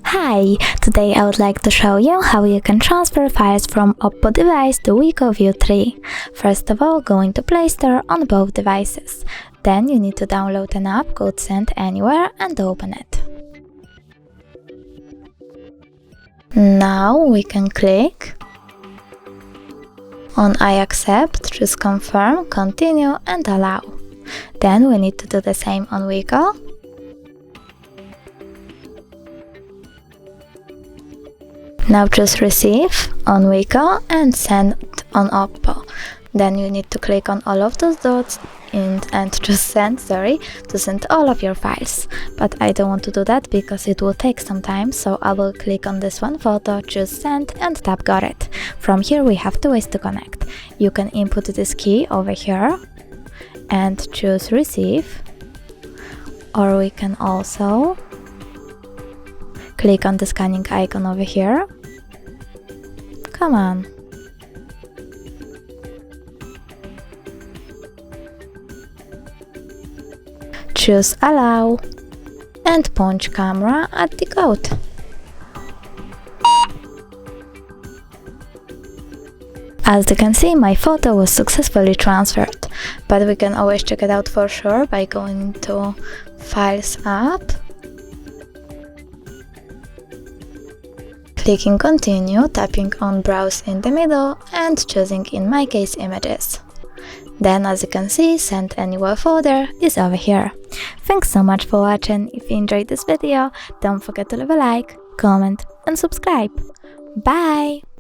Hi! Today I would like to show you how you can transfer files from Oppo device to Wiko View 3. First of all, go into Play Store on both devices. Then you need to download an app called Send Anywhere and open it. Now we can click on I accept, choose confirm, continue and allow. Then we need to do the same on Wiko. Now choose receive on Wiko and send on Oppo. Then you need to click on all of those dots and choose send, to send all of your files. But I don't want to do that because it will take some time, so I will click on this one photo, choose send and tap got it. From here we have two ways to connect. You can input this key over here and choose receive, or we can also click on the scanning icon over here. Come on. Choose allow and punch camera at the code. As you can see, my photo was successfully transferred, but we can always check it out for sure by going to Files app, clicking continue, tapping on browse in the middle and choosing in my case images. Then as you can see, Send Anywhere folder is over here. Thanks so much for watching. If you enjoyed this video, don't forget to leave a like, comment and subscribe. Bye!